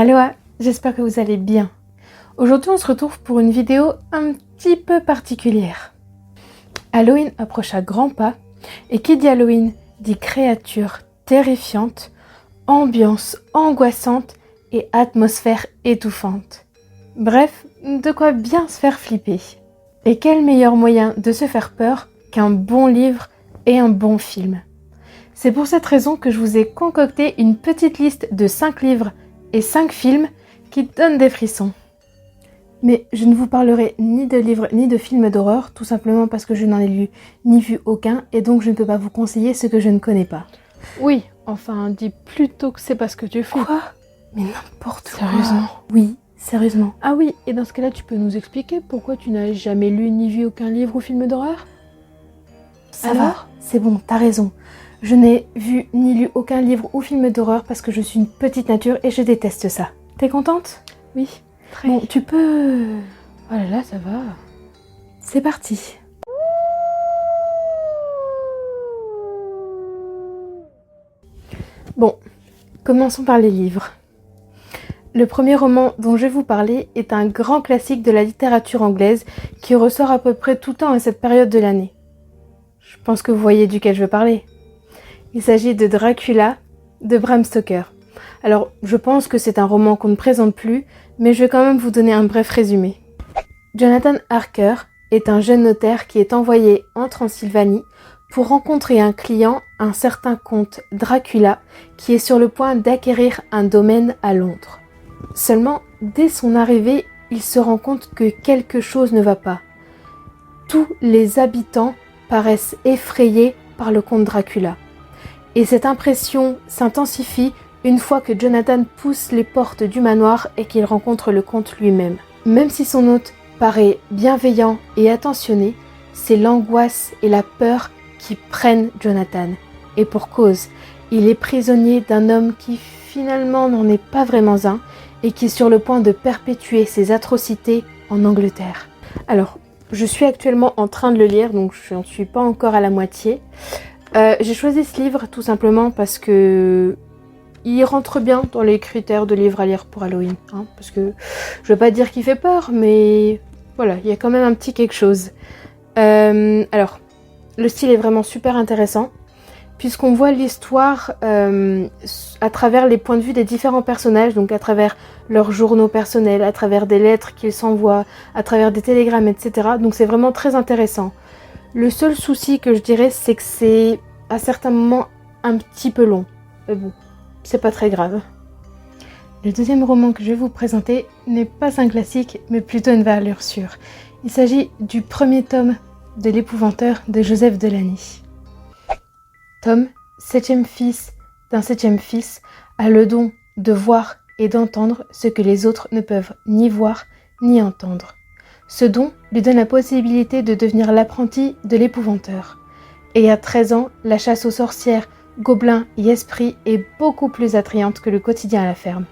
Aloha, j'espère que vous allez bien. Aujourd'hui, on se retrouve pour une vidéo un petit peu particulière. Halloween approche à grands pas, et qui dit Halloween dit créatures terrifiantes, ambiance angoissante et atmosphère étouffante. Bref, de quoi bien se faire flipper. Et quel meilleur moyen de se faire peur qu'un bon livre et un bon film. C'est pour cette raison que je vous ai concocté une petite liste de 5 livres et 5 films qui donnent des frissons. Mais je ne vous parlerai ni de livres ni de films d'horreur, tout simplement parce que je n'en ai lu ni vu aucun, et donc je ne peux pas vous conseiller ce que je ne connais pas. Oui, enfin, dis plutôt que c'est parce que tu fous. Quoi ? Mais n'importe quoi. Sérieusement ? Oui, sérieusement. Ah oui, et dans ce cas-là, tu peux nous expliquer pourquoi tu n'as jamais lu ni vu aucun livre ou film d'horreur ? Ça va, c'est bon, t'as raison. Je n'ai vu ni lu aucun livre ou film d'horreur parce que je suis une petite nature et je déteste ça. T'es contente ? Oui, très. Bon, tu peux... Oh là là, ça va. C'est parti. Bon, commençons par les livres. Le premier roman dont je vais vous parler est un grand classique de la littérature anglaise qui ressort à peu près tout le temps à cette période de l'année. Je pense que vous voyez duquel je veux parler. Il s'agit de Dracula de Bram Stoker. Alors, je pense que c'est un roman qu'on ne présente plus, mais je vais quand même vous donner un bref résumé. Jonathan Harker est un jeune notaire qui est envoyé en Transylvanie pour rencontrer un client, un certain comte Dracula, qui est sur le point d'acquérir un domaine à Londres. Seulement, dès son arrivée, il se rend compte que quelque chose ne va pas. Tous les habitants paraissent effrayés par le comte Dracula. Et cette impression s'intensifie une fois que Jonathan pousse les portes du manoir et qu'il rencontre le comte lui-même. Même si son hôte paraît bienveillant et attentionné, c'est l'angoisse et la peur qui prennent Jonathan. Et pour cause, il est prisonnier d'un homme qui finalement n'en est pas vraiment un et qui est sur le point de perpétuer ses atrocités en Angleterre. Alors, je suis actuellement en train de le lire, donc je n'en suis pas encore à la moitié. J'ai choisi ce livre tout simplement parce que il rentre bien dans les critères de livres à lire pour Halloween. Parce que je veux pas dire qu'il fait peur, mais voilà, il y a quand même un petit quelque chose. Alors, le style est vraiment super intéressant, puisqu'on voit l'histoire à travers les points de vue des différents personnages, donc à travers leurs journaux personnels, à travers des lettres qu'ils s'envoient, à travers des télégrammes, etc. Donc c'est vraiment très intéressant. Le seul souci que je dirais, c'est que c'est à certains moments un petit peu long. Mais bon, c'est pas très grave. Le deuxième roman que je vais vous présenter n'est pas un classique, mais plutôt une valeur sûre. Il s'agit du premier tome de L'Épouvanteur de Joseph Delany. Tom, 7e fils d'un 7e fils, a le don de voir et d'entendre ce que les autres ne peuvent ni voir ni entendre. Ce don lui donne la possibilité de devenir l'apprenti de l'épouvanteur. Et à 13 ans, la chasse aux sorcières, gobelins et esprits est beaucoup plus attrayante que le quotidien à la ferme.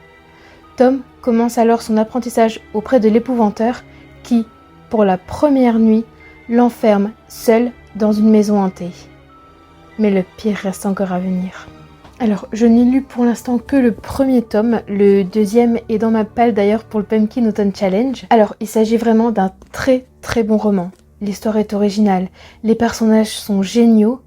Tom commence alors son apprentissage auprès de l'épouvanteur qui, pour la première nuit, l'enferme seul dans une maison hantée. Mais le pire reste encore à venir. Alors, je n'ai lu pour l'instant que le premier tome, le deuxième est dans ma palle d'ailleurs pour le Pumpkin Autumn Challenge. Alors, il s'agit vraiment d'un très très bon roman. L'histoire est originale, les personnages sont géniaux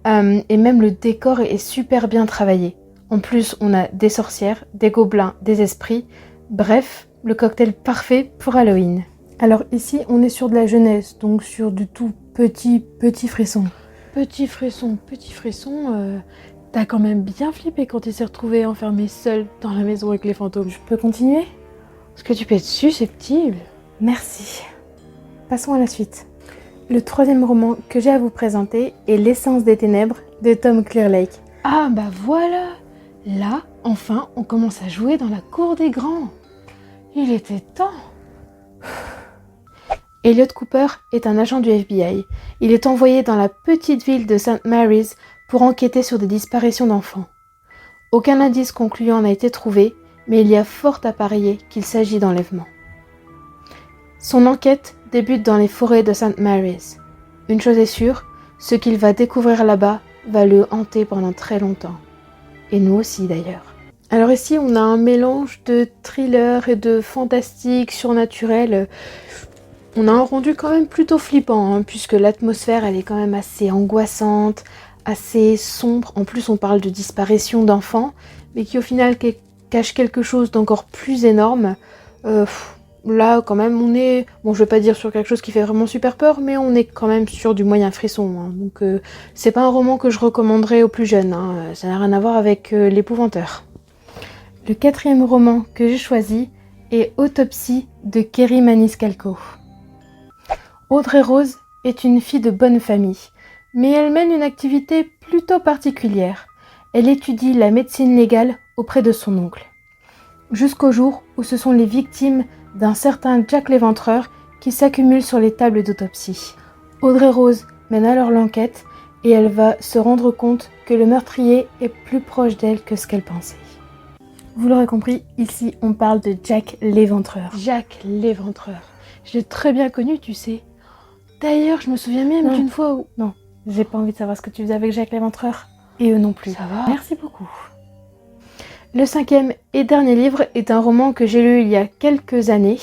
et même le décor est super bien travaillé. En plus, on a des sorcières, des gobelins, des esprits, bref, le cocktail parfait pour Halloween. Alors ici, on est sur de la jeunesse, donc sur du tout petit frisson. Petit frisson, t'as quand même bien flippé quand il s'est retrouvé enfermé seul dans la maison avec les fantômes. Je peux continuer ? Est-ce que tu peux être susceptible ? Merci. Passons à la suite. Le troisième roman que j'ai à vous présenter est L'essence des ténèbres de Tom Clearlake. Ah bah voilà ! Là, enfin, on commence à jouer dans la cour des grands. Il était temps. Elliot Cooper est un agent du FBI. Il est envoyé dans la petite ville de St. Mary's pour enquêter sur des disparitions d'enfants. Aucun indice concluant n'a été trouvé, mais il y a fort à parier qu'il s'agit d'enlèvement. Son enquête débute dans les forêts de St. Mary's. Une chose est sûre, ce qu'il va découvrir là-bas va le hanter pendant très longtemps. Et nous aussi d'ailleurs. Alors ici, on a un mélange de thriller et de fantastique, surnaturel. On a un rendu quand même plutôt flippant, hein, puisque l'atmosphère, elle est quand même assez angoissante, assez sombre. En plus, on parle de disparition d'enfants, mais qui au final cache quelque chose d'encore plus énorme. Là, quand même, on est... Bon, je vais pas dire sur quelque chose qui fait vraiment super peur, mais on est quand même sur du moyen frisson. Hein. Donc, c'est pas un roman que je recommanderais aux plus jeunes. Hein. Ça n'a rien à voir avec l'épouvanteur. Le 4e roman que j'ai choisi est Autopsie de Kerry Maniscalco. Audrey Rose est une fille de bonne famille, mais elle mène une activité plutôt particulière. Elle étudie la médecine légale auprès de son oncle. Jusqu'au jour où ce sont les victimes d'un certain Jack l'Éventreur qui s'accumulent sur les tables d'autopsie. Audrey Rose mène alors l'enquête et elle va se rendre compte que le meurtrier est plus proche d'elle que ce qu'elle pensait. Vous l'aurez compris, ici on parle de Jack l'Éventreur. Jack l'Éventreur. Je l'ai très bien connu, tu sais. D'ailleurs, je me souviens même d'une fois où... Non, j'ai pas envie de savoir ce que tu faisais avec Jack l'Éventreur. Et eux non plus. Ça va. Merci beaucoup. Le 5e et dernier livre est un roman que j'ai lu il y a quelques années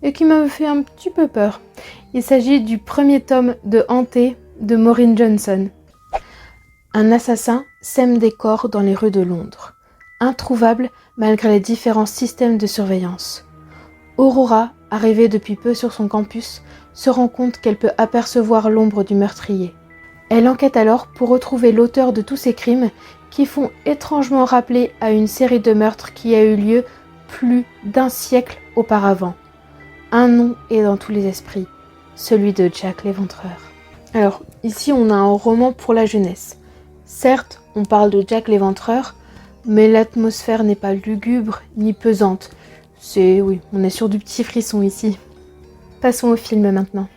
et qui m'a fait un petit peu peur. Il s'agit du premier tome de Hanté de Maureen Johnson. Un assassin sème des corps dans les rues de Londres, introuvable malgré les différents systèmes de surveillance. Aurora, arrivée depuis peu sur son campus, se rend compte qu'elle peut apercevoir l'ombre du meurtrier. Elle enquête alors pour retrouver l'auteur de tous ces crimes qui font étrangement rappeler à une série de meurtres qui a eu lieu plus d'1 siècle auparavant. Un nom est dans tous les esprits, celui de Jack l'Éventreur. Alors, ici on a un roman pour la jeunesse. Certes, on parle de Jack l'Éventreur, mais l'atmosphère n'est pas lugubre ni pesante. On est sur du petit frisson ici. Passons au film maintenant.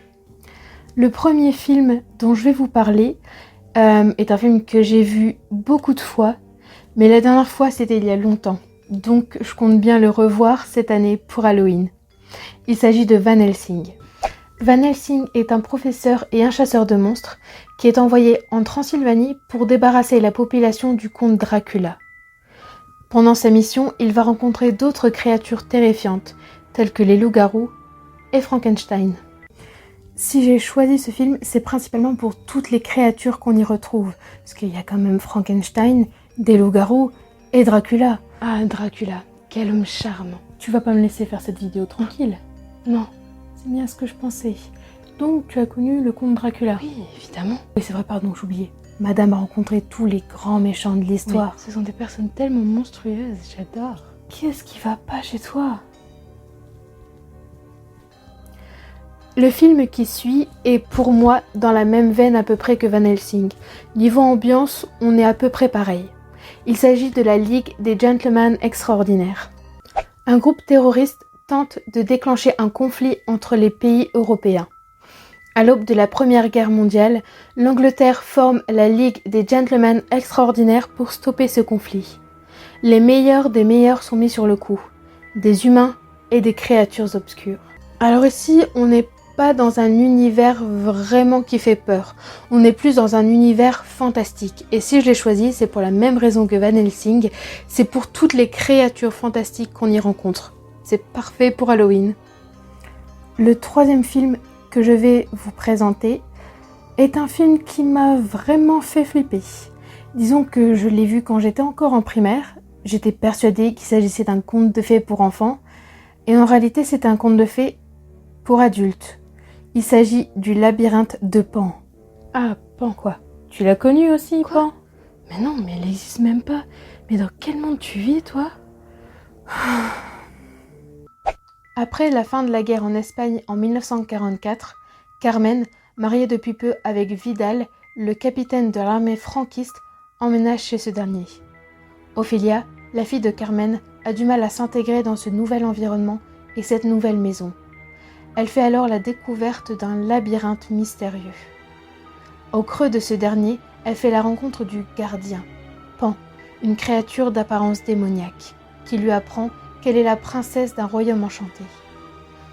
Le premier film dont je vais vous parler est un film que j'ai vu beaucoup de fois, mais la dernière fois c'était il y a longtemps, donc je compte bien le revoir cette année pour Halloween. Il s'agit de Van Helsing. Van Helsing est un professeur et un chasseur de monstres qui est envoyé en Transylvanie pour débarrasser la population du comte Dracula. Pendant sa mission, il va rencontrer d'autres créatures terrifiantes, telles que les loups-garous et Frankenstein. Si j'ai choisi ce film, c'est principalement pour toutes les créatures qu'on y retrouve, parce qu'il y a quand même Frankenstein, des loups-garous et Dracula. Ah, Dracula, quel homme charmant. Tu vas pas me laisser faire cette vidéo tranquille? Non. C'est bien ce que je pensais. Donc tu as connu le comte Dracula? Oui, évidemment. Oui, c'est vrai, pardon, j'oubliais. Madame a rencontré tous les grands méchants de l'histoire. Oui, ce sont des personnes tellement monstrueuses, j'adore. Qu'est-ce qui va pas chez toi? Le film qui suit est pour moi dans la même veine à peu près que Van Helsing. Niveau ambiance, on est à peu près pareil. Il s'agit de la Ligue des Gentlemen Extraordinaires. Un groupe terroriste tente de déclencher un conflit entre les pays européens. À l'aube de la Première Guerre mondiale, l'Angleterre forme la Ligue des Gentlemen Extraordinaires pour stopper ce conflit. Les meilleurs des meilleurs sont mis sur le coup, des humains et des créatures obscures. Alors ici, on n'est pas dans un univers vraiment qui fait peur, on est plus dans un univers fantastique. Et si je l'ai choisi, c'est pour la même raison que Van Helsing, c'est pour toutes les créatures fantastiques qu'on y rencontre. C'est parfait pour Halloween. Le 3e film que je vais vous présenter est un film qui m'a vraiment fait flipper. Disons que je l'ai vu quand j'étais encore en primaire. J'étais persuadée qu'il s'agissait d'un conte de fées pour enfants. Et en réalité, c'est un conte de fées pour adultes. Il s'agit du labyrinthe de Pan. Ah, Pan quoi? Tu l'as connu aussi, Quoi? Pan? Mais non, mais elle n'existe même pas. Mais dans quel monde tu vis, toi? Après la fin de la guerre en Espagne en 1944, Carmen, mariée depuis peu avec Vidal, le capitaine de l'armée franquiste, emménage chez ce dernier. Ophélia, la fille de Carmen, a du mal à s'intégrer dans ce nouvel environnement et cette nouvelle maison. Elle fait alors la découverte d'un labyrinthe mystérieux. Au creux de ce dernier, elle fait la rencontre du gardien, Pan, une créature d'apparence démoniaque, qui lui apprend qu'elle est la princesse d'un royaume enchanté.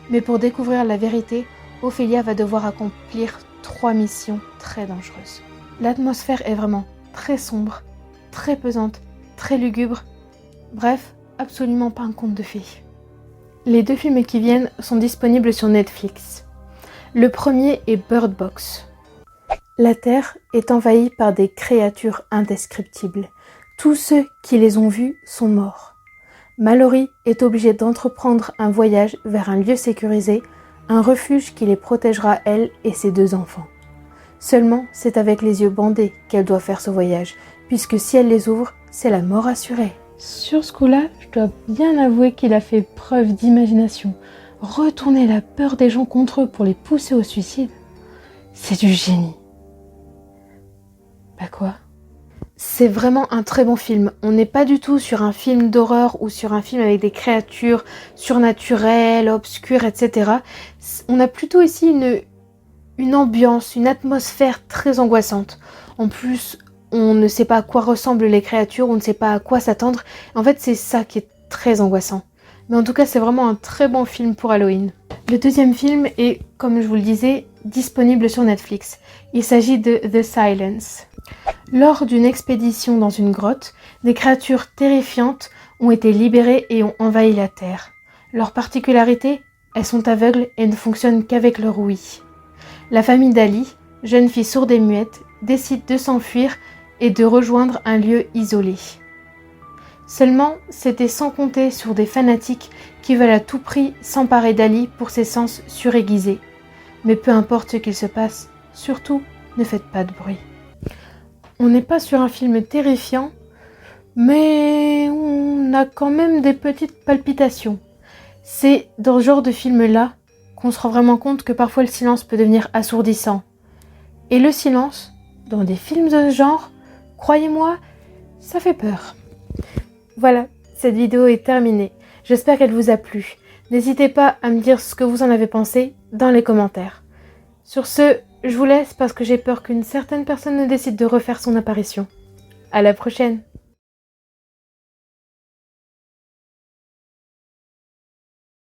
Mais pour découvrir la vérité, Ophélia va devoir accomplir 3 missions très dangereuses. L'atmosphère est vraiment très sombre, très pesante, très lugubre, Bref, absolument pas un conte de fées. Les 2 films qui viennent sont disponibles sur Netflix. Le premier est Bird Box. La Terre est envahie par des créatures indescriptibles. Tous ceux qui les ont vus sont morts. Mallory est obligée d'entreprendre un voyage vers un lieu sécurisé, un refuge qui les protégera elle et ses 2 enfants. Seulement, c'est avec les yeux bandés qu'elle doit faire ce voyage, puisque si elle les ouvre, c'est la mort assurée. Sur ce coup-là, je dois bien avouer qu'il a fait preuve d'imagination. Retourner la peur des gens contre eux pour les pousser au suicide, c'est du génie. Bah quoi ? C'est vraiment un très bon film. On n'est pas du tout sur un film d'horreur ou sur un film avec des créatures surnaturelles, obscures, etc. On a plutôt ici une ambiance, une atmosphère très angoissante. En plus, on ne sait pas à quoi ressemblent les créatures, on ne sait pas à quoi s'attendre. En fait, c'est ça qui est très angoissant. Mais en tout cas, c'est vraiment un très bon film pour Halloween. Le deuxième film est, comme je vous le disais, disponible sur Netflix. Il s'agit de The Silence. Lors d'une expédition dans une grotte, des créatures terrifiantes ont été libérées et ont envahi la Terre. Leur particularité, elles sont aveugles et ne fonctionnent qu'avec leur ouïe. La famille d'Ali, jeune fille sourde et muette, décide de s'enfuir et de rejoindre un lieu isolé. Seulement, c'était sans compter sur des fanatiques qui veulent à tout prix s'emparer d'Ali pour ses sens suraiguisés. Mais peu importe ce qu'il se passe, surtout, ne faites pas de bruit. On n'est pas sur un film terrifiant, mais on a quand même des petites palpitations. C'est dans ce genre de film-là qu'on se rend vraiment compte que parfois le silence peut devenir assourdissant. Et le silence, dans des films de ce genre, croyez-moi, ça fait peur. Voilà, cette vidéo est terminée. J'espère qu'elle vous a plu. N'hésitez pas à me dire ce que vous en avez pensé dans les commentaires. Sur ce, je vous laisse parce que j'ai peur qu'une certaine personne ne décide de refaire son apparition. À la prochaine!